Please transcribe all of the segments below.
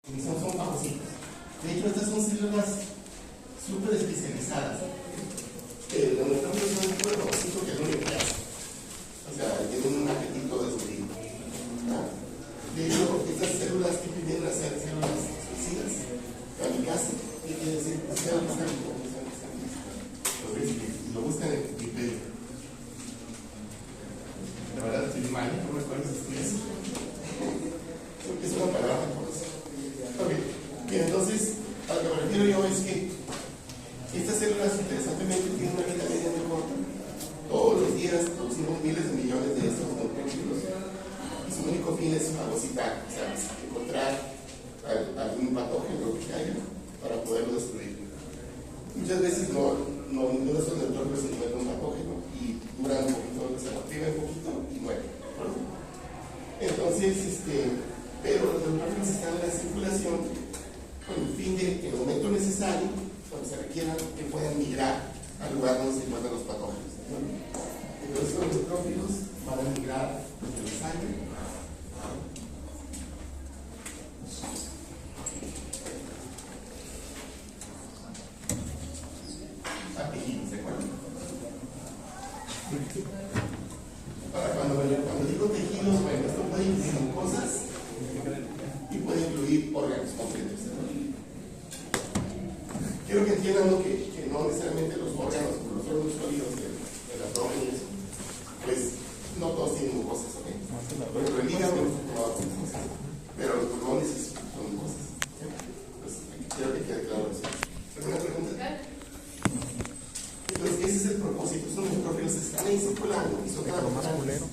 Son fagocitos. De hecho, estas son células súper especializadas. Los neutrófilos son un tipo de fagocito que es lo único que hace. O sea, tienen un apetito desmedido. De hecho, estas células que vienen a ser células suicidas, kamikaze, ¿qué quiere decir? Células lo buscan en Wikipedia. La verdad estoy mal, no me acuerdo si estoy así. Es una palabra por eso. Ok, bien, entonces, a lo que me refiero yo es que estas células interesantemente tienen una vida media muy corta. Todos los días producimos miles de millones de estos neutrófilos y su único fin es fagocitar, o sea, encontrar algún patógeno que haya para poderlo destruir. Muchas veces ninguno de estos neutrófilos se encuentra un patógeno y duran un poquito, se activan un poquito y mueren. Entonces, pero los neutrófilos están en la circulación con el fin de que en el momento necesario, cuando se requieran, que puedan migrar al lugar donde se encuentran los patógenos. Entonces los neutrófilos van a migrar desde la sangre a tejidos, ¿de acuerdo? Ahora, cuando digo tejidos, bueno, esto puede incluir mucosas y puede incluir órganos completos. Quiero que entiendan que no necesariamente los órganos, como los órganos sólidos del abdomen, pues no todos tienen mucosas, ¿ok? Por ejemplo, el hígado no está tomado con mucosas, pero los pulmones son mucosas. Pues quiero que quede claro eso. ¿Alguna pregunta? Entonces, ese es el propósito. Estos neutrófilos están ahí circulando y son importantes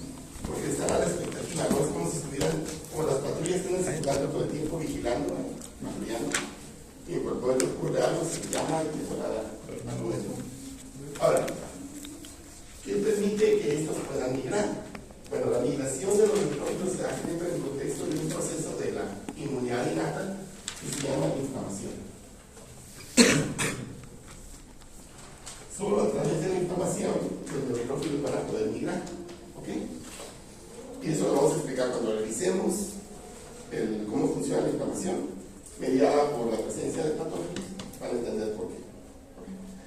porque están a la expectativa, no es como si estuvieran, como las patrullas están circulando todo el tiempo vigilando, patrullando. Y en cuanto ocurre algo, se llama y se va a dar algo de eso. Ahora, ¿qué permite que estos puedan migrar? Bueno, la migración de los neutrófilos se da siempre en el contexto de un proceso de la inmunidad innata que se llama inflamación. Solo a través de la inflamación los neutrófilos van a poder migrar. ¿Ok? Y eso lo vamos a explicar cuando revisemos cómo funciona la inflamación mediada por la presencia de patógenos para entender por qué.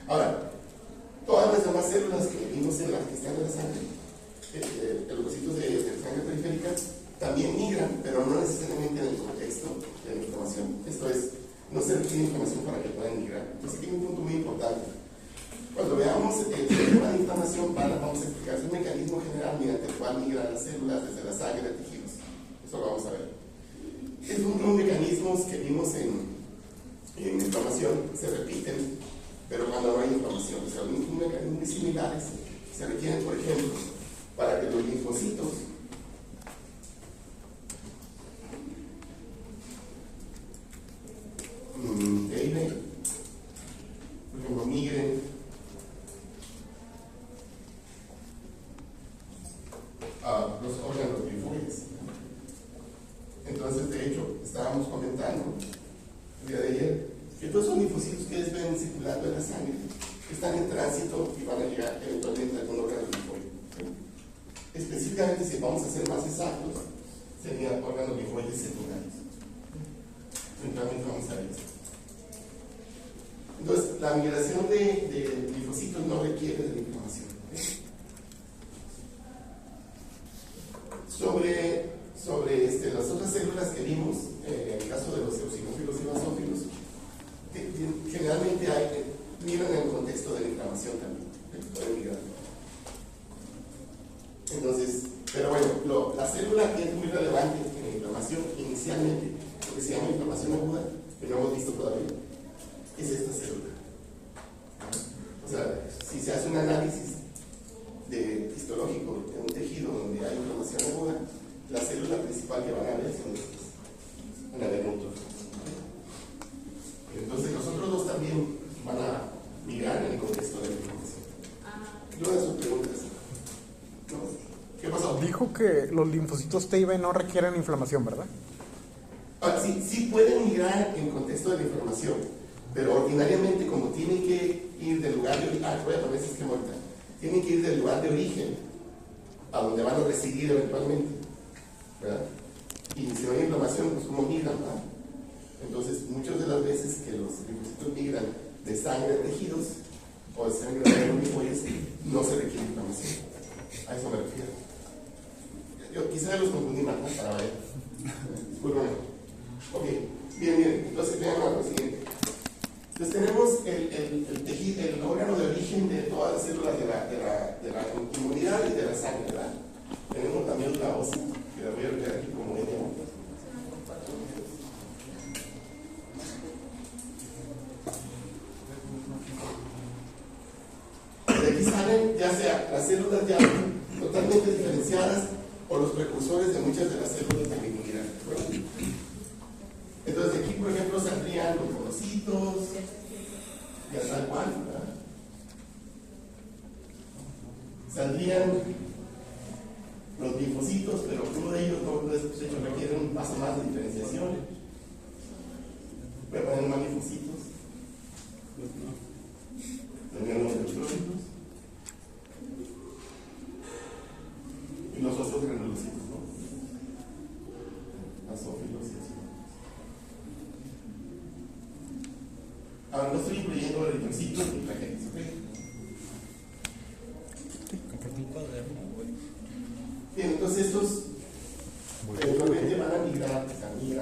Ahora, todas las demás células que vimos en las que están en la sangre, los leucocitos de sangre periférica, también migran, pero no necesariamente en el contexto de la inflamación. Esto es, no se requiere inflamación para que puedan migrar. Entonces, aquí hay un punto muy importante. Cuando veamos el tema de inflamación, vamos a explicar un mecanismo general mediante el cual migran las células desde la sangre a tejidos. Eso lo vamos a ver. Es unos mecanismos que vimos en inflamación, se repiten, pero cuando no hay inflamación. O sea, unos mecanismos muy similares se requieren, por ejemplo, para que los linfocitos por ejemplo, migren a los órganos linfoides. Entonces, de hecho, estábamos comentando el día de ayer que todos esos linfocitos que ustedes ven circulando en la sangre están en tránsito y van a llegar eventualmente a algún órgano linfoide. Específicamente, si vamos a ser más exactos, serían órganos linfoides secundarios. Eventualmente vamos a ver esto. Entonces, la migración de linfocitos no requiere de la inflamación. Sobre las otras células que vimos, en el caso de los eosinófilos y basófilos, generalmente migran en el contexto de la inflamación también, pueden migrar. Entonces, pero bueno, la célula que es muy relevante en la inflamación inicialmente, lo que se llama inflamación aguda, que no hemos visto todavía, es esta célula. O sea, si se hace un análisis histológico de un tejido donde hay inflamación aguda, la célula principal que van a ver son estas, van a ver neutrófilos. Entonces los otros dos también van a migrar en el contexto de la inflamación. Luego de sus preguntas. ¿No? ¿Qué pasó? Dijo que los linfocitos T y B no requieren inflamación, ¿verdad? Sí pueden migrar en contexto de la inflamación, pero ordinariamente como tienen que ir del lugar de origen, voy a poner ese esquema ahorita, tienen que ir del lugar de origen a donde van a residir eventualmente, ¿verdad? Y si no hay inflamación, pues como migran, ¿verdad? sangre de tejidos o de sangre de neuromicoides, no se requiere inflamación. A eso me refiero. Yo quizá los confundí más, ¿no? Para ver. Disculpen. Ok, bien. Entonces vean lo siguiente. Entonces tenemos el tejido, el órgano de origen de todas las células de la inmunidad y de la sangre, ¿verdad? Tenemos la médula ósea, que la voy a ver aquí como N. De aquí salen ya sea las células ya totalmente diferenciadas o los precursores de muchas de las células de la inmunidad. Entonces de aquí, por ejemplo, saldrían los monocitos, ya tal cual, ¿verdad? Saldrían los linfocitos, pero uno de ellos no, de hecho requiere un paso más de diferenciación. Voy a poner más linfocitos. También los neutrófilos. Y los otros granulocitos, ¿no? Basófilos y así. Ahora no estoy incluyendo eritrocitos ni plaquetas, ¿ok? Bien, entonces estos eventualmente van a migrar a tejidos,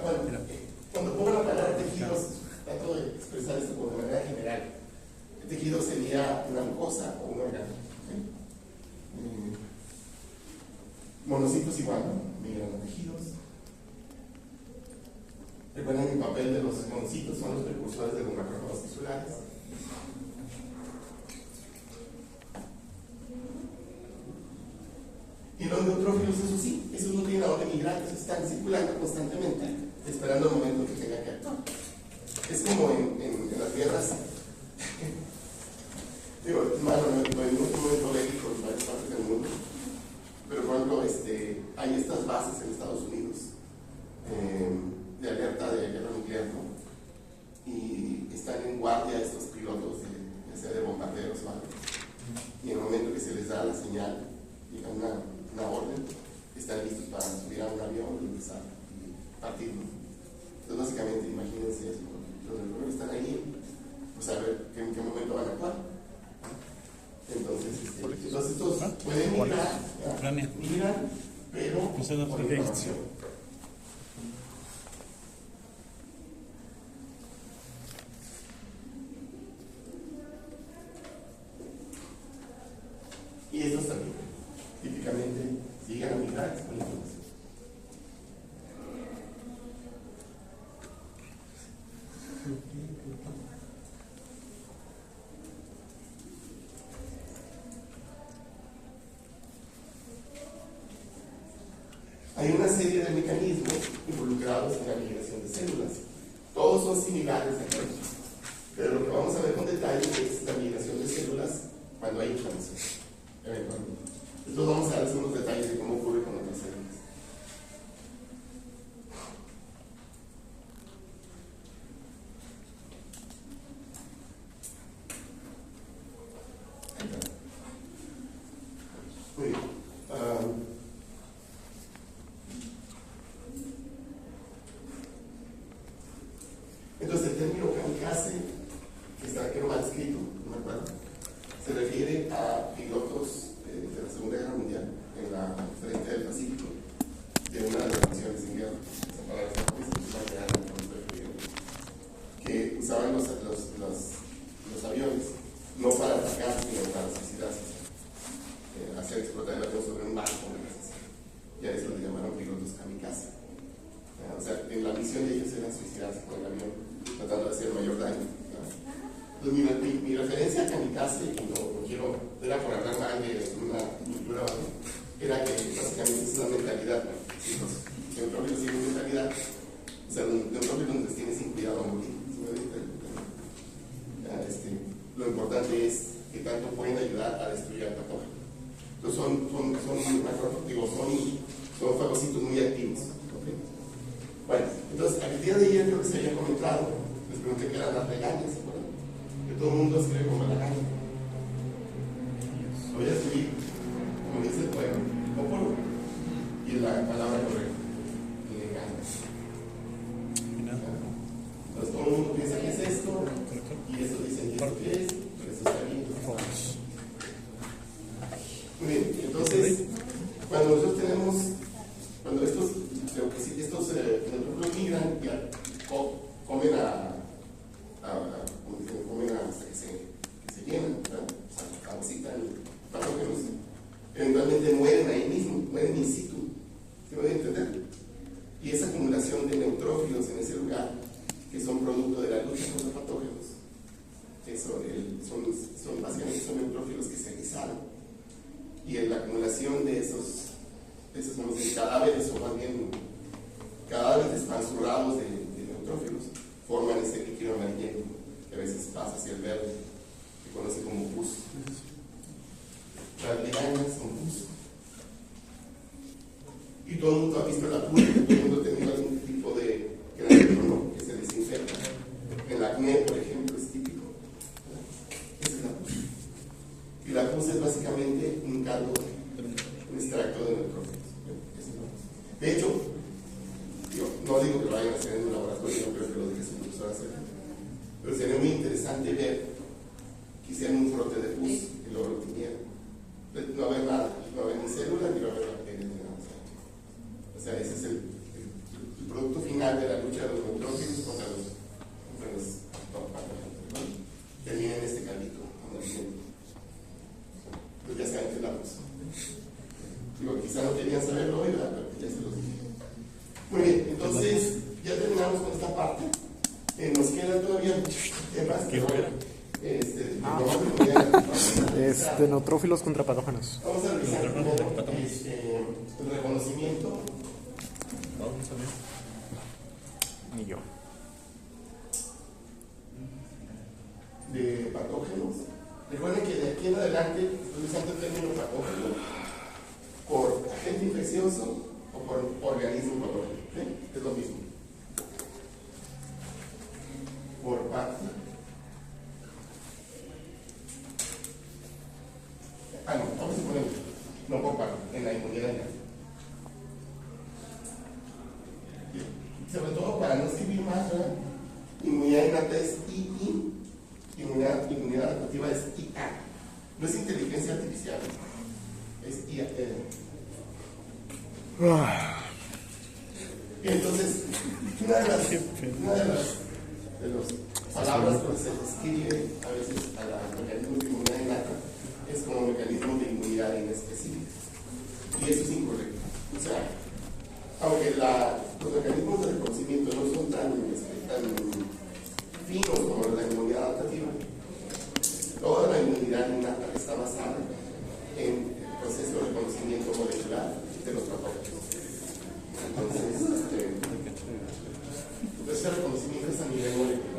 bueno, cuando pongo la palabra tejidos, trato de expresar esto de manera general. El tejido sería una mucosa o un órgano. Monocitos igual, ¿no? Migran a tejidos. Recuerden el papel de los monocitos, son los precursores de los macrófagos tisulares. Y los neutrófilos, eso sí, esos no tienen a dónde migrar, esos están circulando constantemente, esperando el momento que tengan que actuar. Es como en las guerras. Digo, malo, no hay mucho momento bélico en varias partes del mundo, pero por ejemplo, hay estas bases en Estados Unidos de alerta de guerra nuclear, ¿no? Y están en guardia estos pilotos, ya sea de bombarderos o algo. Y en el momento que se les da la señal, llega una orden, están listos para subir a un avión y empezar a partir, ¿no? Entonces, básicamente, imagínense eso, ¿no? Los neurones están ahí, pues a ver en qué momento van a actuar. Entonces estos pueden migrar, pero por información. Y estos también, típicamente, llegan a migrar con información. Hay una serie de mecanismos involucrados en la migración de células. Todos son similares aquí, pero lo que vamos a ver con detalle es la migración de células cuando hay inflamación, eventualmente. Entonces vamos a ver algunos detalles de cómo ocurre con otras células. Muy bien. Entonces el término kamikaze, que está aquí mal escrito, no me acuerdo, se refiere a pilotos de la Segunda Guerra Mundial en la frente del Pacífico, de una de las naciones en guerra, que usaban los aviones no para atacar, sino para suicidarse, hacer explotar el avión sobre un barco, y a eso le llamaron pilotos kamikaze. O sea, en la misión de ellos era suicidarse con el avión, tratando de hacer el mayor daño. Entonces, mi referencia a kamikaze, y no quiero, era por hablar mal de una cultura, era que básicamente es una mentalidad, ¿no? Los neutrófilos tienen mentalidad, o sea, los neutrófilos nos tienen sin cuidado a morir. Lo importante es que tanto pueden ayudar a destruir al patógeno. Entonces, son fagocitos muy activos. ¿Okay? Bueno, entonces, al día de ayer creo que se había comentado, les pregunté qué eran las regañas, ¿se acuerdan? Que todo el mundo escribe como la regaña. Lo voy a escribir, como dice el poema, opolo, y la palabra correcta. Entonces todo el mundo piensa que es esto, y eso dicen que esto qué es, pero eso está bien. Muy bien, entonces, cuando nosotros tenemos, cuando estos neutrófilos migran y comen comen hasta que se llenan, ¿verdad? O sea, parasitan patógenos, eventualmente mueren ahí mismo, mueren in situ, ¿se puede entender? Y esa acumulación de neutrófilos en ese lugar, que son producto de la lucha contra patógenos, básicamente son neutrófilos que se alisaron, y en la acumulación de esos vamos a decir, cadáveres, o más bien cadáveres despansurados de neutrófilos, forman ese líquido amarillento que a veces pasa hacia el verde, que conoce como pus. Las lianas son pus. Y todo el mundo ha visto la pus, todo el mundo ha tenido algún tipo de grano que se desinfecta. El acné, por ejemplo, es típico. Esa es la pus. Y la pus es básicamente un caldo, un extracto de neutrófilos. De hecho, no digo que lo vayan a hacer en un laboratorio, no creo que lo deje su profesor hacer, pero sería muy interesante ver que hicieran un frote de pus y luego lo tiñeran. No va a haber nada, no va a haber ni células ni va a haber bacterias ni nada. O sea, ese es el producto final de la lucha de los neutrófilos contra los patógenos, ¿no? Termina en este caldito amarillento. Pues ya saben que es la pus. Digo, quizá no querían saberlo hoy, pero ya se los dije. Muy bien, entonces ya terminamos con esta parte. Nos quedan todavía temas que neutrófilos contra patógenos. Vamos a revisar primero el reconocimiento. Ni yo. De patógenos. Recuerden que de aquí en adelante estoy usando el término patógeno por agente infeccioso o por organismo patógeno. ¿Sí? Es lo mismo. Por parte. No, vamos a poner no por parte, en la inmunidad innata. Sobre todo para no escribir más, ¿verdad? Inmunidad innata es II, inmunidad adaptativa es IA. No es inteligencia artificial, es IA. Y entonces, una de las palabras que se describe a veces al mecanismo de inmunidad innata es como mecanismo de inmunidad inespecífica. Y eso es incorrecto. O sea, aunque los mecanismos de reconocimiento no son tan finos como la inmunidad adaptativa, toda la inmunidad innata está basada en el proceso de reconocimiento molecular de los patógenos. Entonces, ese reconocimiento es a nivel molecular.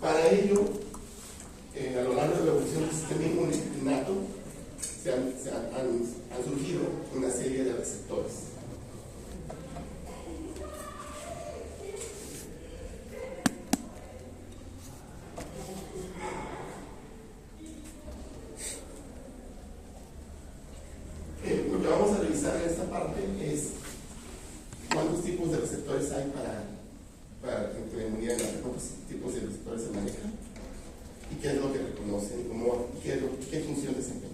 Para ello, a lo largo de la evolución del sistema inmune innato, han surgido una serie de receptores. Lo que vamos a revisar en esta parte es cuántos tipos de receptores hay para la inmunidad innata, cuántos tipos de receptores se manejan y qué es lo que reconocen y qué función desempeñan.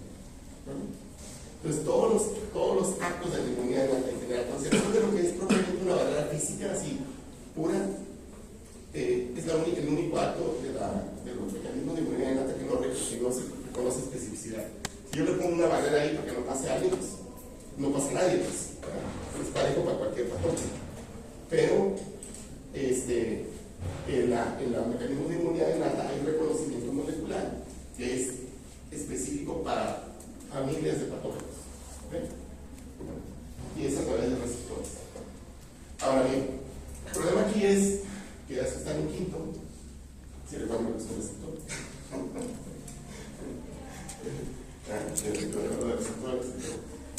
Entonces, todos los actos de la inmunidad innata en general, concepción de lo que es propiamente una barrera física así pura, es el único acto de los mecanismos de inmunidad innata que no se reconoce especificidad. Si yo le pongo una barrera ahí para que no pase alguien, pues no pasa nadie, pues es parejo para cualquier patógeno. Pero en los mecanismos de inmunidad innata hay un reconocimiento molecular que es específico para familias de patógenos. ¿Okay? Y es a través de receptores. Ahora bien, el problema aquí es que ya se están en quinto, si recuerdan lo que son receptores.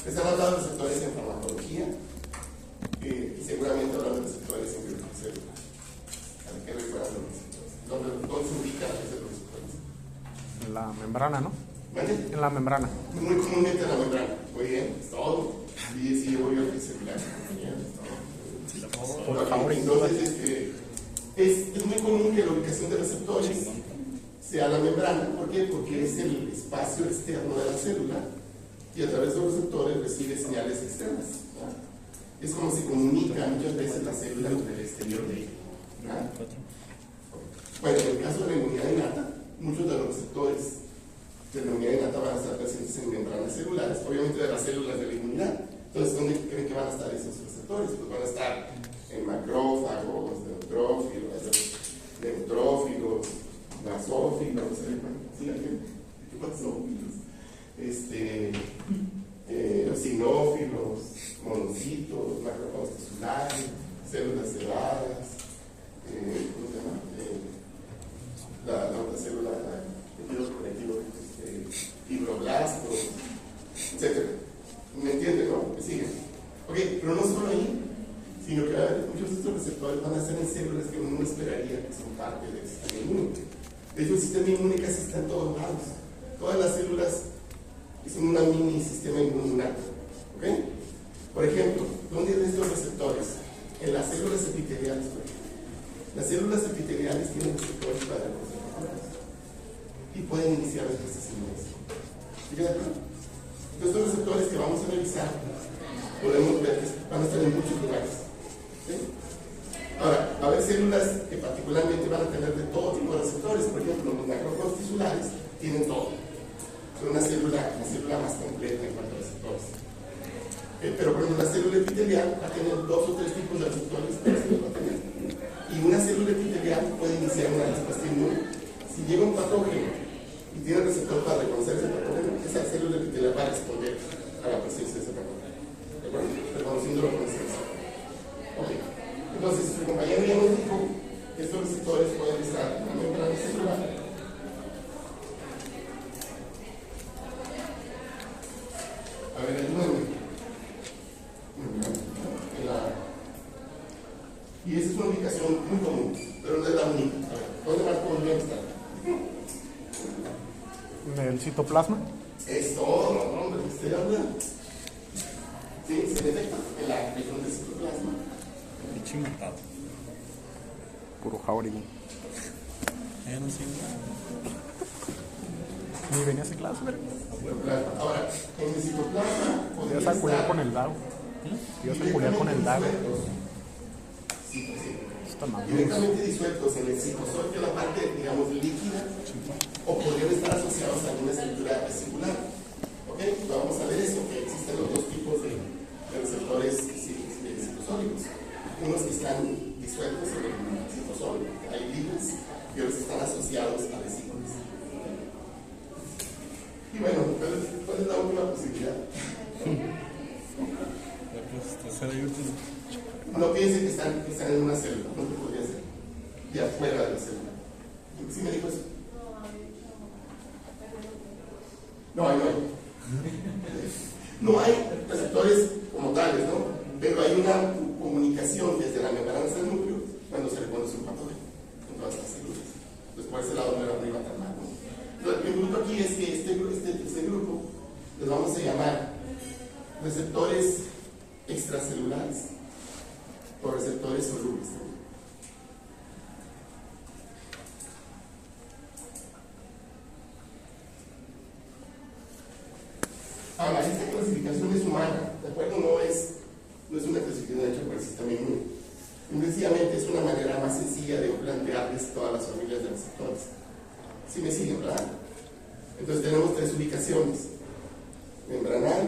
Están hablando de receptores en farmacología y seguramente hablan de receptores en biofarmacéutica. Hay que recuperar los receptores. ¿Dónde se ubican los membrana, ¿no? ¿Vale? En la membrana. Muy comúnmente en la membrana. Muy bien, es todo. Sí, sí, obvio que celular. Por favor, Entonces, es muy común que la ubicación de receptores sea la membrana. ¿Por qué? Porque es el espacio externo de la célula y a través de los receptores recibe señales externas, ¿verdad? Es como se comunica muchas veces la célula con el exterior de ella, ¿verdad? Bueno, en el caso de la inmunidad innata, muchos de los receptores de la inmunidad innata van a estar presentes en membranas celulares, obviamente de las células de la inmunidad. Entonces, ¿dónde creen que van a estar esos receptores? Pues van a estar en macrófagos, neutrófilos, basófilos, ¿sí? ¿Qué basófilos? Eosinófilos, monocitos, macrófagos tisulares, células cebadas, ¿cómo se llama? La otra célula, tejidos conectivos, fibroblastos, etc. ¿Me entienden, no? ¿Me siguen? Ok, pero no solo ahí, sino que muchos de estos receptores van a ser en células que uno no esperaría que son parte del sistema inmune. De hecho, el sistema inmune casi está en todos lados. Todas las células son una mini sistema inmune. ¿Ok? Por ejemplo, ¿dónde hay estos receptores? En las células epiteliales, por ejemplo. Las células epiteliales tienen receptores para los receptores y pueden iniciar respuestas inmunes. ¿Sí queda claro? Entonces, estos receptores que vamos a revisar, podemos ver que van a estar en muchos lugares. ¿Sí? Ahora, va a haber células que particularmente van a tener de todo tipo de receptores. Por ejemplo, los macrófagos tisulares tienen todo. Son una célula más completa en cuanto a receptores. Pero por ejemplo, la célula epitelial va a tener 2 o 3 tipos de receptores que va a tener. Y una célula epitelial puede iniciar una respuesta inmune. Si llega un patógeno y tiene receptor para reconocer ese patógeno, esa célula epitelial va a responder a la presencia de ese patógeno. ¿De acuerdo? Reconociéndolo con esencia. Ok. Entonces, su compañero ya nos dijo que estos receptores pueden estar en la membrana celular. A ver, ayúdenme. Y esa es una ubicación muy común, pero no es la única. A ver, ¿dónde más podrían estar? ¿En el citoplasma? Es todo, no, hombre, estoy hablando. Sí, se detecta en la región del citoplasma. Pinche matado. Puro Jauregui. No sé. Ni venía a hacer clase, ¿verdad? Ahora, en el citoplasma Te podría ibas a culiar estar con el DAO. Te ibas a culiar con el DAO. Sí, pues sí. Está mal. Directamente disueltos en el citosol, que es la parte, digamos, líquida, o podrían estar asociados a alguna estructura vesicular. ¿Ok? Vamos a ver eso, que existen los dos tipos de receptores citosólicos. Unos que están disueltos en el citosol, hay libres, y otros que están asociados a vesículas. Y bueno, ¿cuál es la última posibilidad? No piensen que están en una célula, no te podría ser. De afuera de la célula. ¿Sí me dijo eso? No hay. No hay receptores como tales, ¿no? Pero hay una comunicación desde la membrana del núcleo cuando se reconoce un patógeno en todas las células. Entonces, por ese lado no iba tan mal, ¿no? Entonces, mi punto aquí es que este grupo les vamos a llamar receptores extracelulares o receptores solubles. Ahora, esta clasificación es humana, ¿de acuerdo? No es una clasificación hecha por el sistema inmune. Sencillamente es una manera más sencilla de plantearles todas las familias de receptores. ¿Sí me siguen, verdad? Entonces tenemos 3 ubicaciones: membranal,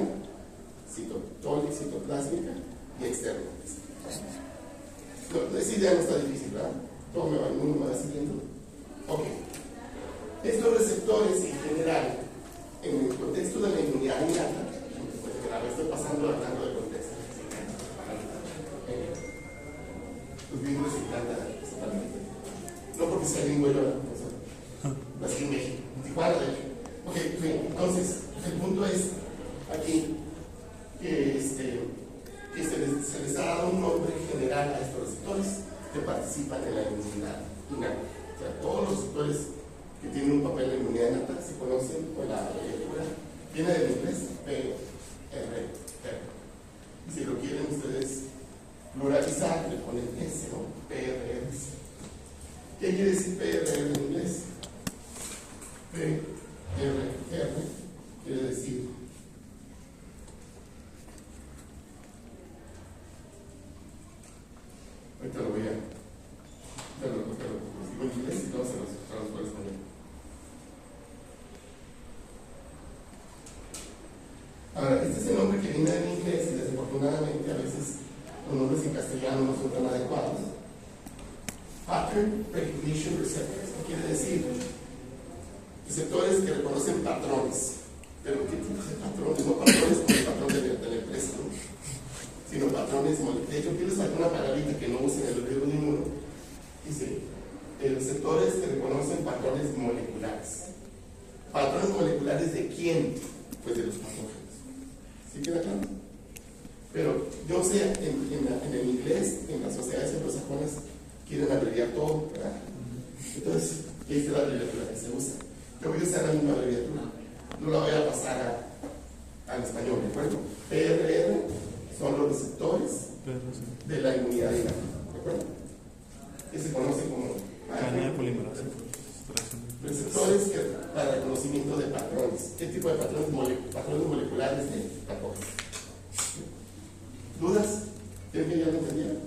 citoplásmica y externa. No, esa idea no está difícil, ¿verdad? Todo me va siguiendo. Ok. Estos receptores en general, en el contexto de la inmunidad innata, pues a ver, estoy pasando hablando de contexto. Los gringos les encanta esa palabra. No porque sea gringo yo, nací en México, en Tijuana, de hecho. Ok, entonces, el punto es aquí que se les ha dado un nombre general a estos receptores que participan en la inmunidad innata. O sea, todos los receptores que tiene un papel de inmunidad innata, ¿se conocen? O la abreviatura viene del inglés, PRR. Y si lo quieren ustedes pluralizar, le ponen S, ¿no? PRR. ¿Qué quiere decir PRR en inglés? PRR quiere decir ahorita lo voy a digo en inglés y luego se los traduzco al español. Ahora, este es el nombre que viene en inglés y desafortunadamente a veces los nombres en castellano no son tan adecuados. Pattern Recognition Receptors, ¿qué quiere decir? Receptores que reconocen patrones. Pero ¿qué tipos de patrones? No patrones como el patrón de la empresa, ¿no? Sino patrones moleculares. De hecho, tienes alguna palabrita que no usen el libro ninguno. Dice, receptores que reconocen patrones moleculares. ¿Patrones moleculares de quién? Pues de los patógenos. ¿Sí queda claro? Pero yo sé, en el inglés, en las sociedades anglosajonas, quieren abreviar todo, ¿verdad? Entonces, esta es la abreviatura que se usa. Yo voy a usar la misma abreviatura. No la voy a pasar al español, ¿de acuerdo? PRR son los receptores de la inmunidad innata, ¿de acuerdo? Que se conoce como cadena de polimerasa. receptores para reconocimiento de patrones. ¿Qué tipo de patrones? Patrones moleculares de patógenos. ¿Dudas? ¿Tienen que ya lo entendieron?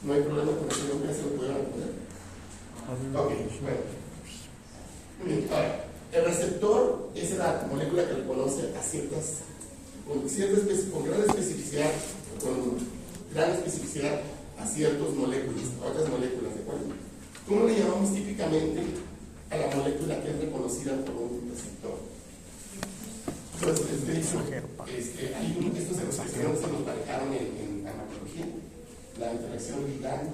No hay problema con eso, yo se lo pudieron poner. Ok, bueno. Muy bien, ahora, el receptor es la molécula que reconoce a con gran especificidad a ciertas moléculas, a otras moléculas, ¿de acuerdo? ¿Cómo le llamamos típicamente a la molécula que es reconocida por un receptor? Entonces, de hecho, estos se nos manejaron en farmacología, la interacción ligando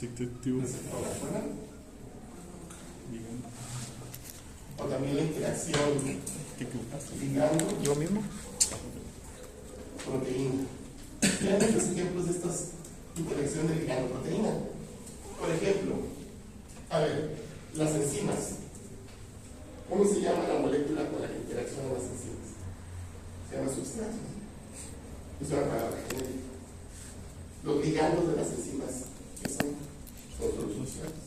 receptor, ¿de acuerdo? O también la interacción ligando ¿Yo mismo? proteína. Vean muchos ejemplos de estas interacciones de ligando-proteína. Por ejemplo, a ver, las enzimas. ¿Cómo se llama la molécula con la que interaccionan las enzimas? Se llama sustrato. Es una palabra genérica. Los ligandos de las enzimas, ¿qué son? Son los sustratos.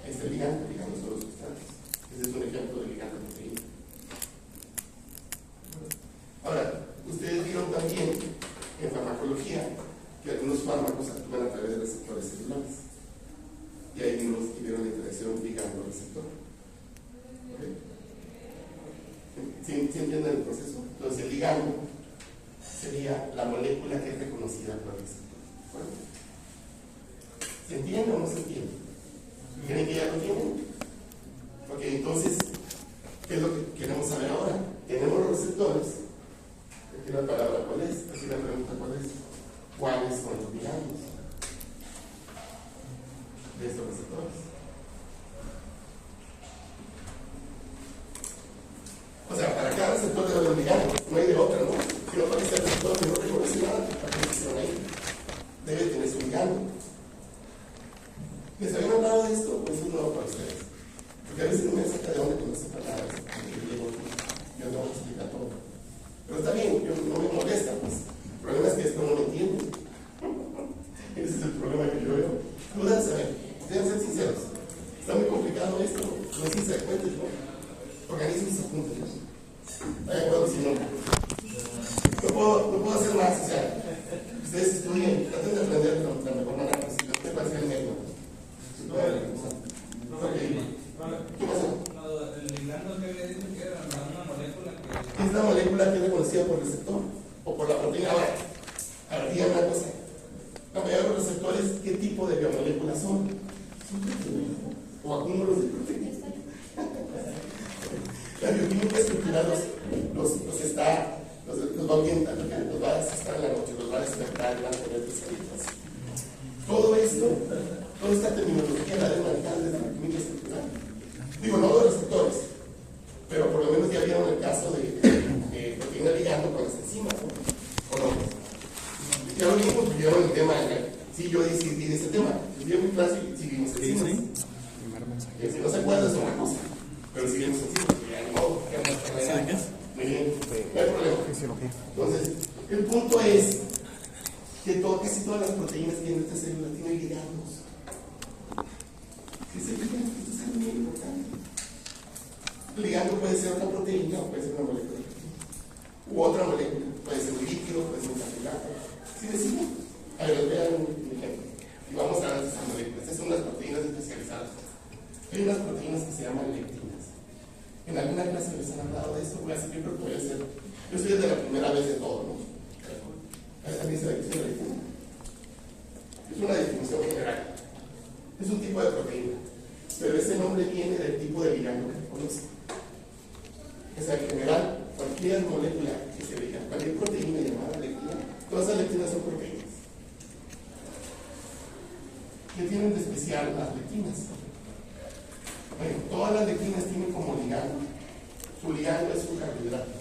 Ahí está el ligando son los sustratos. Ese es un ejemplo de ligando-proteína. Ahora, ustedes vieron también en farmacología que algunos fármacos actúan a través de receptores celulares. Y ahí vieron la interacción ligando-receptor. ¿Okay? ¿Sí entienden el proceso? Entonces, el ligando sería la molécula que es reconocida por el receptor. ¿Bueno? ¿Se entiende o no se entiende? ¿Creen que ya lo tienen? Ok, entonces, ¿qué es lo que queremos saber ahora? Tenemos los receptores. Aquí la palabra cuál es, aquí la pregunta cuál es. ¿Cuáles son los ligandos de estos receptores? O sea, para cada receptor debe haber un ligando, no hay de otra, ¿no? Si no aparece el receptor que no reconoce nada, ¿para qué hicieron ahí? Debe tener su ligando. ¿Les habían hablado de esto? Pues es nuevo para ustedes. Porque a veces no me saca de onda que no sepa nada de eso. Yo no voy a explicar todo. Pero está bien, no me molesta, pues. El problema es que esto no lo entienden. Ese es el problema que yo veo. Dudas, a ver, deben ser sinceros. Está muy complicado esto. No sé si se cuenten, ¿no? Organicen sus apuntes, ¿no? Vayan cuando si no. No puedo hacer más, o sea, ustedes estudien, traten de aprender de la mejor manera posible. ¿Qué parece el método? ¿Qué pasó? El ligando que había dicho que era una molécula que... Es la molécula que es reconocida por el receptor o por la proteína. Ahora, díganme una cosa. La mayoría de los receptores, ¿qué tipo de biomoléculas son? Son proteínas o acúmulos de proteínas. La bioquímica estructural los va orientando, los va a asestar en la noche, los va a despertar, van a tener pesadillas. Todo esto, toda esta terminología la deben manejar desde la química estructural. Digo, no los receptores, pero por lo menos ya vieron el caso de proteína ligando con las enzimas, ¿no? ¿O no? Ya lo vimos, vieron el tema, sí, yo decidí ese tema. Es bien muy fácil si vimos enzimas. primer mensaje. Que si no se acuerda es una cosa, pero si bien sencillo, ya ni modo, ya no está ¿Sabe qué es? muy bien, no hay problema. Fisiología. Entonces, el punto es que casi todas las proteínas que tienen esta célula tienen ligandos. ¿Qué es el ligando? Esto es algo muy importante. El ligando puede ser una proteína o puede ser una molécula. U otra molécula. Puede ser un líquido, puede ser un carbohidrato. ¿Sí decimos? A ver, vean un ejemplo. Y vamos a ver estas moléculas. Estas son las proteínas especializadas. Hay unas proteínas que se llaman lectinas. En alguna clase les han hablado de esto. Voy a hacer, yo creo que voy a hacer. Yo estoy desde la primera vez de todo, ¿no? ¿Alguien sabe qué es una lectina? Es una definición general. Es un tipo de proteína. Pero ese nombre viene del tipo de ligando que se conoce. O sea, en general, cualquier molécula que se diga, cualquier proteína llamada lectina, todas las lectinas son proteínas. ¿Qué tienen de especial las lectinas? Bueno, todas las lectinas tienen como ligando. Su ligando es un carbohidrato.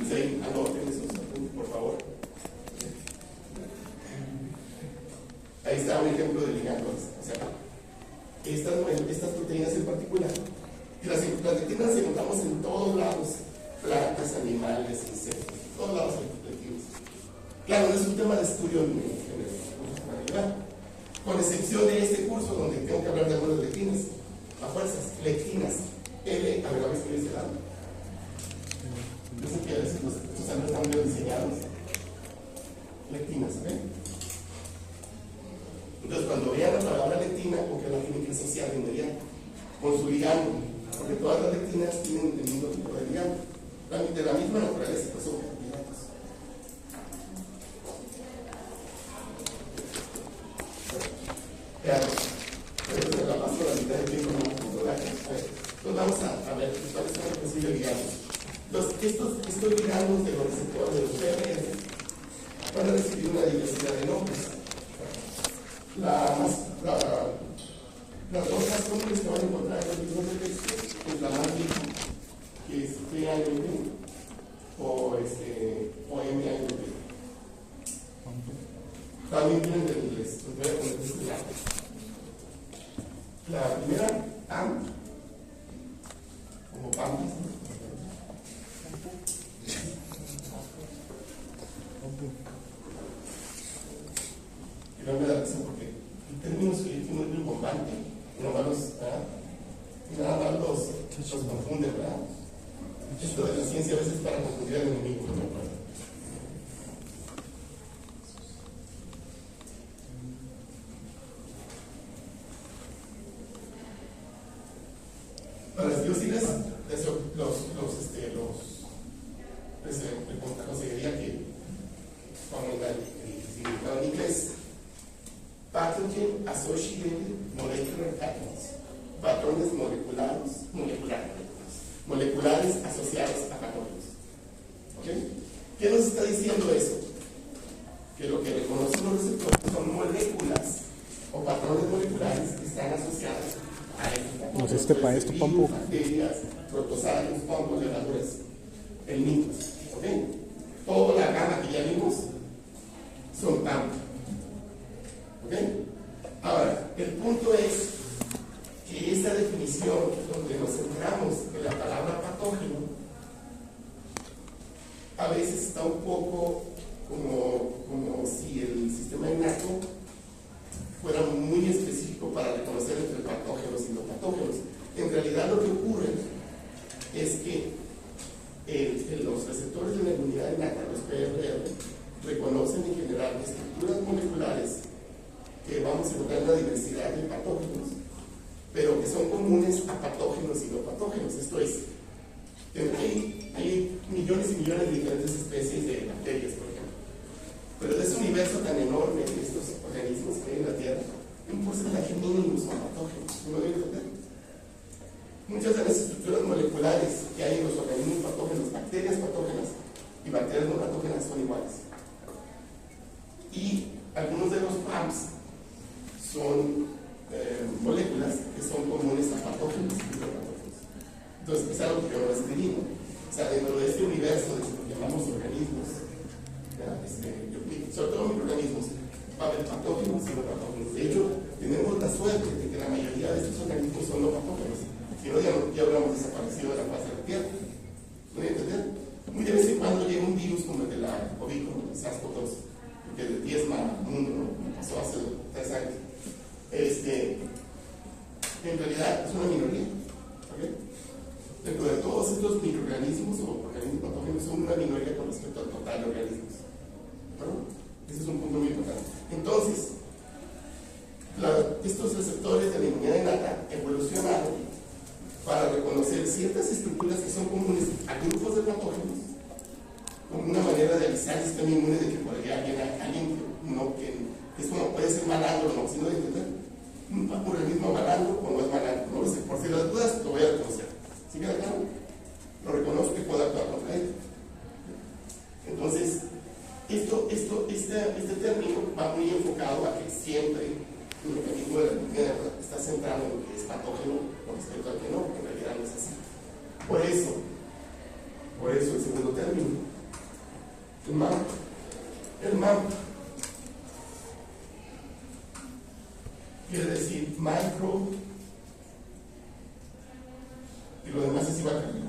Sí, anoten esos apuntes, por favor. Ahí está un ejemplo de ligandos. O sea, estas proteínas en particular. Y las lectinas las encontramos en todos lados: plantas, animales, insectos, en todos lados hay lectinas. Claro, no es un tema de estudio en general, con excepción de este curso donde tengo que hablar de algunas lectinas. A fuerzas, lectinas. A ver, a ver si dice algo. Yo sé que a veces estos alumnos están bien diseñados. Lectinas, ¿ok? Entonces, cuando vean la palabra lectina, porque la tienen que asociar de inmediato con su ligando, porque todas las lectinas tienen el mismo tipo de ligando, de la misma naturaleza, pues son carbohidratos. Claro, pero se la paso la mitad del tiempo en un punto de aquí. Entonces, vamos a ver cuáles son los posibles ligandos. Estos ligandos de los receptores de los PRR van a recibir una diversidad de nombres. Las dos más comunes que van a encontrar en los libros de texto es la más vieja, que es PAMP o MAMP. También vienen del inglés. Voy a poner este lado. La primera, AMP, como PAMP. Y no me da risa porque el término soviético es muy bombante y nada más los confunden, ¿verdad? Esto de la ciencia a veces es para confundir al enemigo, ¿no? Para las biocidas, consideraría que, como el significado en inglés, pathogen associated molecular patterns, patrones moleculares asociados a patógenos. ¿Okay? ¿Qué nos está diciendo eso? Que lo que reconocen los receptores son moléculas o patrones moleculares que están asociados a estos patógenos. ¿No es para esto, Pampo? Bacterias, protozoarios, hongos, levaduras, el mitos. ¿Okay? Toda la gama que ya vimos son PAMP. ¿Ok? Ahora, el punto es que esta definición, donde nos centramos en la palabra patógeno, a veces está un poco como si el sistema innato fuera muy específico para reconocer entre patógenos y no patógenos. En realidad, lo que ocurre es que los receptores de la inmunidad innata, los PRR, reconocen en general estructuras moleculares que vamos a encontrar una diversidad de patógenos, pero que son comunes a patógenos y no patógenos. Esto es, hay millones y millones de diferentes especies de bacterias, por ejemplo, pero de ese universo tan enorme de estos organismos que hay en la Tierra, un porcentaje mínimo son patógenos. ¿No deben entender? Muchas de las estructuras moleculares que hay en los organismos patógenos, bacterias patógenas y bacterias no patógenas, son iguales. Y algunos de los PAMPs son moléculas que son comunes a patógenos y no patógenos. Entonces, es algo que yo no escribí, ¿no? O sea, dentro de este universo de lo que llamamos organismos, ¿verdad? Sobre todo microorganismos, va a haber patógenos y no patógenos. De hecho, tenemos la suerte de que la mayoría de estos organismos son no patógenos. Si no, ya habríamos desaparecido de la faz de la Tierra. ¿No voy a entender? Muy de vez en cuando llega un virus como el de la COVID, ¿no? El SARS-CoV-2, que diezma al mundo, ¿no? Pasó hace 3 años. En realidad es una minoría. ¿Okay? Dentro de todos estos microorganismos o organismos patógenos son una minoría con respecto al total de organismos. ¿No? Ese es un punto muy importante. Entonces, estos receptores de la inmunidad innata evolucionaron para reconocer ciertas estructuras que son comunes a grupos de patógenos como una manera de avisar al sistema inmune de que por allá viene alguien que es como puede ser malandro, ¿no? Si no de entender un organismo malandro o no es malandro, no lo sé, por si las dudas lo voy a reconocer. ¿Sí queda claro? Lo reconozco que puedo actuar contra él. Entonces, este término va muy enfocado a que siempre el organismo de la inmunidad está centrado en lo que es patógeno con respecto al que no, porque en realidad no es así. Por eso el segundo término, el MAP quiere decir micro, y lo demás es igual a camino.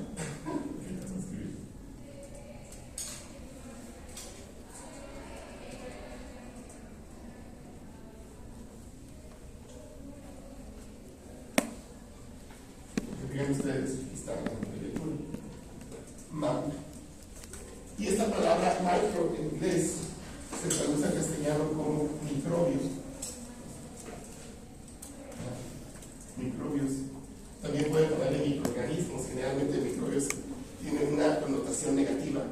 Ustedes están en el lectura. MAP. Y esta palabra micro en inglés se traduce al castellano como microbios. Microbios. También pueden ponerle microorganismos. Generalmente microbios tienen una connotación negativa,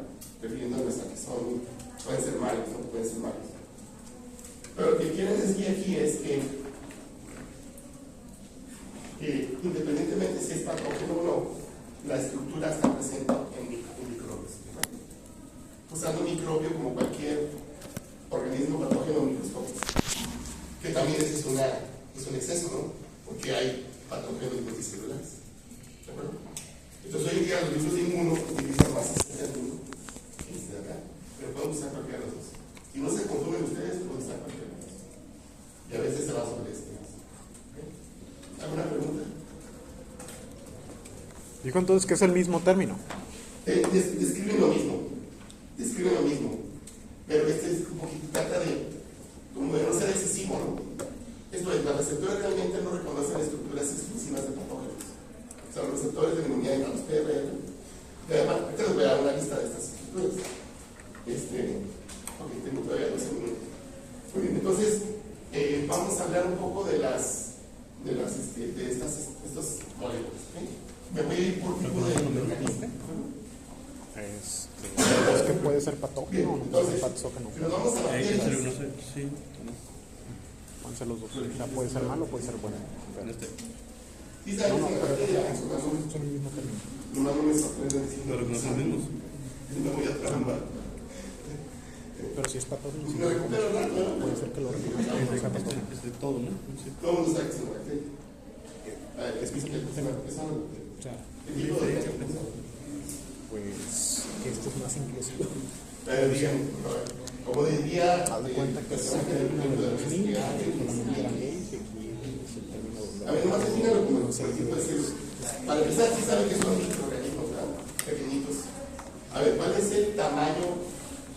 refiriéndonos a que pueden ser malos, no pueden ser malos. Pero lo que quieren decir aquí es que independientemente si es patógeno o no, la estructura está presente en microbios. Usando un microbio como cualquier organismo patógeno microscópico, que también es un exceso, ¿no? Porque hay patógenos multicelulares. ¿De acuerdo? Entonces hoy en día los libros de inmuno utilizan más este término que este de acá, pero pueden usar cualquiera de los dos. Si no se confunden ustedes, pueden usar cualquiera de los dos. Y a veces se va sobre este. ¿Alguna pregunta? Dijo entonces que es el mismo término. Describen lo mismo, pero este es un poquito, trata de como de no ser excesivo, ¿no? Esto es, los receptores realmente no reconocen estructuras exclusivas de patógenos. O sea, los receptores de la inmunidad en los PRL. Además, ahorita les voy a dar una lista de estas estructuras. Ok, tengo todavía 12 minutos. Muy bien, entonces, vamos a hablar un poco de estos moléculas. ¿Okay? Me voy a ir por tipo de organismo. ¿Es que puede ser patógeno o no puede ser patógeno? Pero vamos a las piedras. No sé, sí. Pueden ser los dos. O sea, puede ser malo o puede ser bueno. Sí, sabes que la bacteria son el mismo término. nomás no me sorprende decir. Lo reconocemos. No voy a trambar. Pero si es patógeno, sí. Me recupero rato, ¿no? Puede ser que lo reconozca o no sea patógeno. Es de todo, ¿no? Sí. Todo el mundo sabe que es una bacteria. A ver, Es que es un tema. O sea, ¿qué tipo de bacteria? pues que esto es más inclusivo. Bien, como diría, Haz de cuenta que es el término de los niños, que solamente eran gays, y aquí es el término de a ver, nomás defínalo como por ejemplo decir, para empezar, sí saben que son microorganismos, ¿verdad? Pequeñitos. A ver, ¿cuál es el tamaño,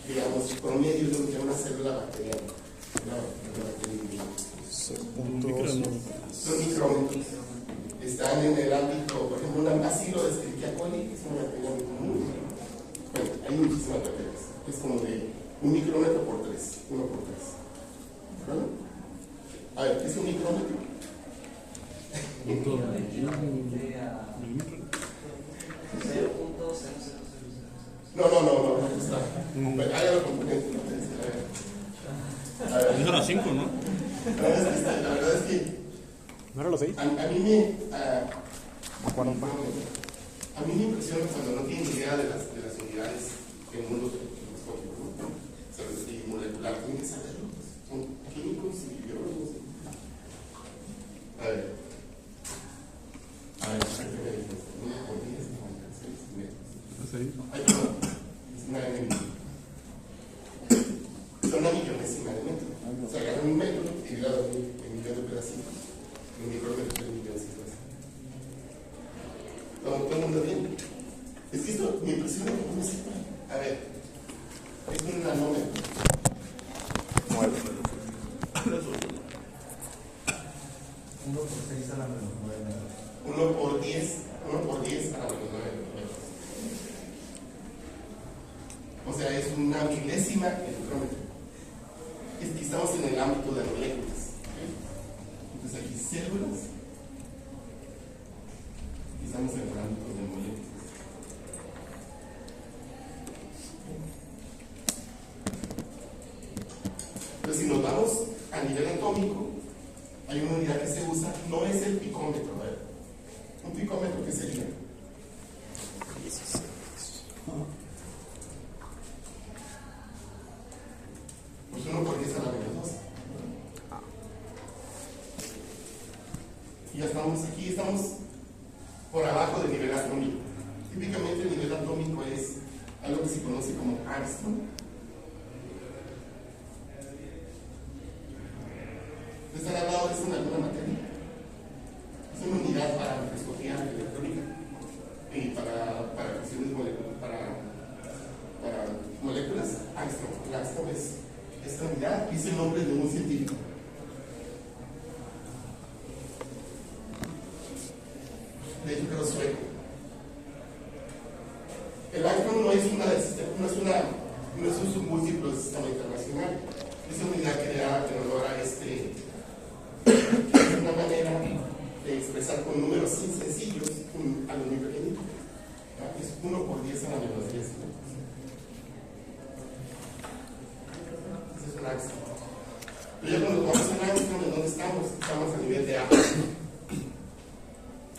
digamos, promedio de una célula bacteriana? Una bacteria. Son micrómetros. Están en el ámbito, por ejemplo, una bacilo de Escherichia coli, que es una bacteria muy común. Bueno, hay muchísimas bacterias. Es como de 1 micrómetro por 3, 1 por 3. ¿Verdad? A ver, ¿qué es un micrómetro? No. Está. Hágalo componente. A ver. Es a las 5, ¿no? La verdad es que ¿No era los 6? a mí me impresiona cuando no tienen idea de las unidades en mundos microscópicos, ¿no? O sea, y molecular, tienen que saberlo. Son químicos y biólogos. A ver. 6. Ay, perdón, es una N. Son una millonésima de metro. O sea, agarran un metro y lo en millón de pedacitos. Un micrómetro de milloncitos. ¿Todo el mundo bien? Es que esto me impresiona como no sepa. A ver, es un nanómetro. 9. 1 por 6 a la menos 9 metros. 1 por 10 a la menos 9 metros. O sea, es una milésima el micrómetro. Es que estamos en el ámbito de moléculas. ¿Okay? Entonces aquí células. Y estamos en el ámbito de moléculas. Entonces, si nos vamos a nivel atómico, hay una unidad que se usa, no es el picómetro, ¿verdad? Un picómetro, ¿qué sería? 16. Pues 1 por 10 a la menos 2. Y ya estamos aquí, estamos por abajo del nivel atómico. Típicamente el nivel atómico es algo que se conoce como Armstrong. ¿Les han hablado de eso en alguna materia? Es una unidad para microscopía electrónica y para cuestiones para moléculas. Armstrong es esta unidad y es el nombre de un científico. De hecho, creo sueco. El Armstrong no es un submúltiplo del sistema internacional. Es una unidad creada en honor a es una manera de expresar con números sencillos algo muy pequeñito. Es 1 por 10 a la menos 10. Ese es un Armstrong. Pero ya cuando vamos a Armstrong, ¿en dónde estamos? Estamos a nivel de A. ¿Sí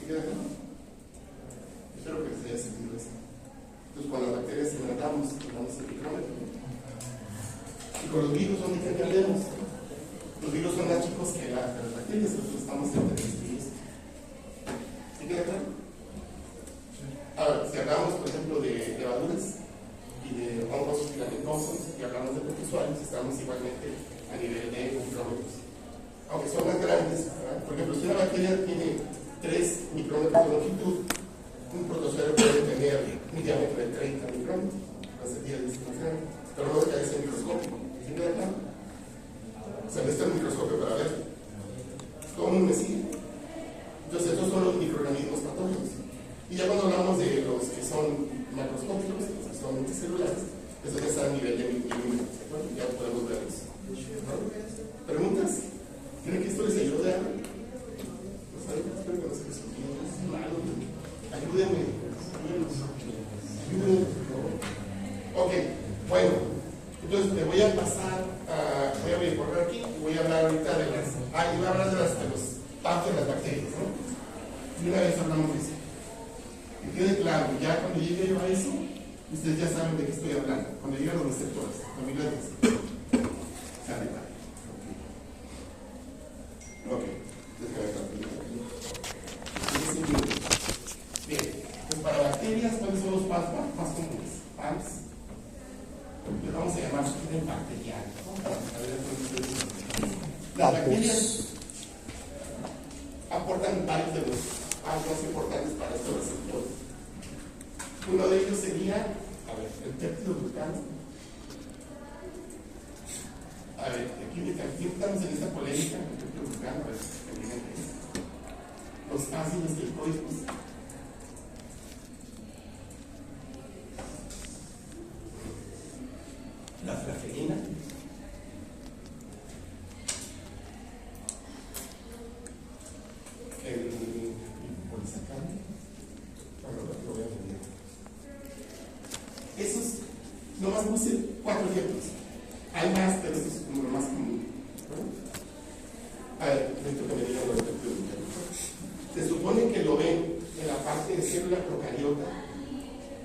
queda claro? Espero que les haya sentido eso. Entonces, cuando las bacterias se tratamos el micrómetro. Y con los virus, ¿dónde cambiamos? Los virus son más chicos que las bacterias, nosotros estamos entre los. ¿Sí queda claro? Ahora, si hablamos, por ejemplo, de levaduras y de hongos filamentosos y hablamos de protozoarios, estamos igualmente a nivel de micrómetros. Aunque son más grandes, ¿verdad? Por ejemplo, si una bacteria tiene 3 micrómetros de longitud, un protozoario puede tener un diámetro de 30 micrómetros, de distribución, pero no deja de ser microscópico. ¿Sí queda claro? O sea, necesita un microscopio para ver. ¿Cómo me sigue? Entonces, estos son los microorganismos patógenos. Y ya cuando hablamos de los que son macroscópicos, los que son multicelulares, eso ya está a nivel de milímetros, ¿de acuerdo? Ya podemos verlos. ¿No? ¿Preguntas? ¿Creen que esto les ayude a algo? No sé, espero que no se les olvide. Es malo. Ayúdenme. Ayúdenme. Ok, bueno. Entonces me voy a pasar voy a correr aquí y voy a hablar ahorita de las. Y voy a hablar de los partes de las bacterias, ¿no? Y una vez hablamos de eso. Que quede claro, ya cuando llegue yo a eso, ustedes ya saben de qué estoy hablando. Cuando lleguen los receptores, familia de receptores. Sale, vale. Ok. Bien, pues para bacterias, ¿cuáles son los PAMs más comunes? PAMs. Les vamos a llamar bacterianos, ¿no? Las bacterias aportan varios de los PAMs más importantes para estos receptores. Uno de ellos sería, el péptido glucano. Aquí estamos en esta polémica, el péptido glucano, los ácidos glicólicos. La cafeína. El polisacárido. Lo voy a poner. Esos, nomás puse 4 ejemplos. Hay más, pero esto es como lo más común. A ver, necesito que me digan los ejemplos. Se supone que lo ven en la parte de célula procariota.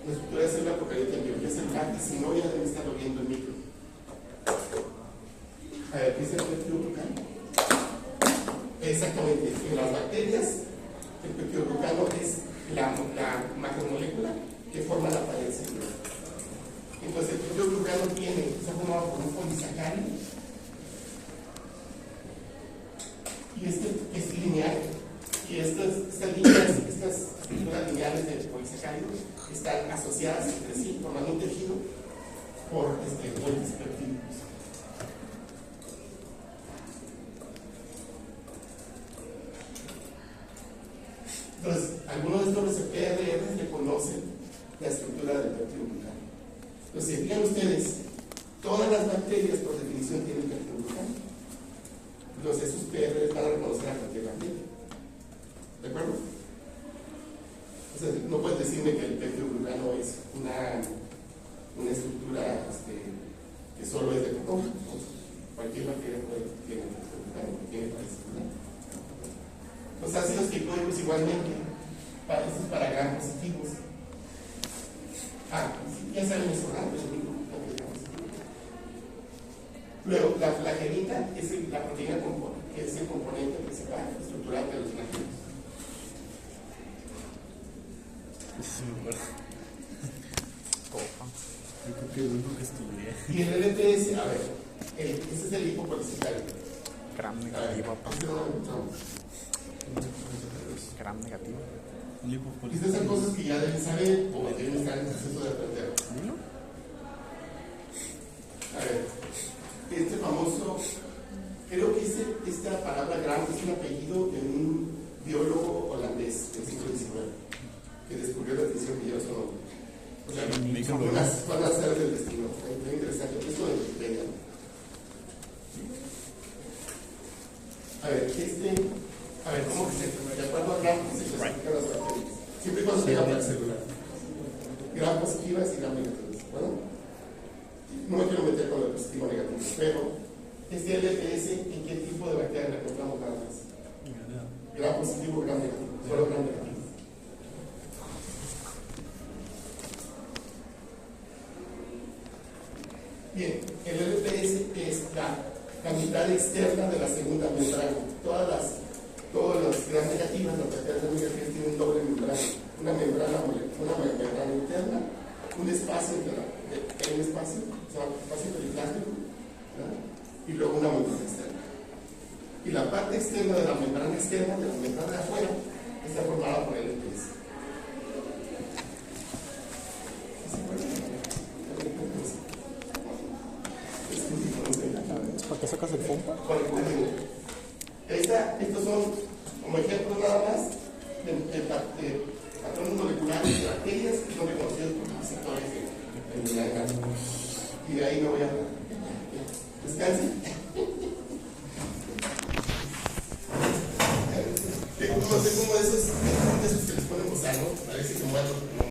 La estructura de célula procariota en biología celular, y si no, ya deben estarlo viendo en micro. A ver, ¿qué es el peptidoglucano? Exactamente, en las bacterias, el peptidoglucano es la macromolécula que forma la pared celular. pues el propio glucano está formado por un polisacárido y es lineal. Y estas líneas, estas estructuras lineales de polisacáridos están asociadas entre sí, formando un tejido por puentes peptídicos. Entonces, algunos de estos PRR reconocen la estructura del peptidoglucano. Entonces, fíjense ustedes, todas las bacterias por definición tienen peptidoglucano. Entonces, esos PRR van a reconocer a cualquier bacteria. ¿De acuerdo? O sea, no puedes decirme que el peptidoglucano es una estructura que solo es de cotón. Cualquier bacteria puede tener peptidoglucano, tiene parecido. Los ácidos glicoicos igualmente, estos es para gram positivos. Ya saben eso, ¿verdad? Luego, la flagelita es la proteína que es el componente principal estructural de los flagelos. Sí, me acuerdo. Yo creo que es lo que estudié. Y el LPS, a ver, ese es el lipopolisacárido. Gram negativo, papá. Gram negativo. Estas son cosas que ya deben saber o deben estar en el proceso de aprender. A ver, este famoso, creo que esta palabra gram es un apellido de un biólogo holandés del siglo XIX que descubrió la atención que lleva su nombre. O sea, van a ser del destino. Muy interesante. Esto de Wikipedia. A ver, ¿cómo que de acuerdo a gram se clasifican las bacterias? Siempre y cuando tenga para celular. Gram positivas y gram negativas. Bueno, no me quiero meter con el positivo negativo, pero este LPS, ¿en qué tipo de bacteria la encontramos nada más? Gram positivo, gram negativo. Solo gram negativo. Bien, el LPS es la mitad externa de la segunda membrana. Todas las gram negativas, las bacterias negativas tienen un doble membrana. Una membrana interna, un espacio hay un espacio, se llama espacio periplástico, y luego una membrana externa. Y la parte externa de la membrana externa, de la membrana de afuera, está formada por el LPS. ¿Para qué sacas el pompa? Estos son como ejemplos nada más de patrones moleculares de bacterias que son reconocidos por los sectores de inmunidad de cáncer. Y de ahí me voy a hablar. Descansen. No sé cómo de esos que les ponen gusano, a ver si se mueven.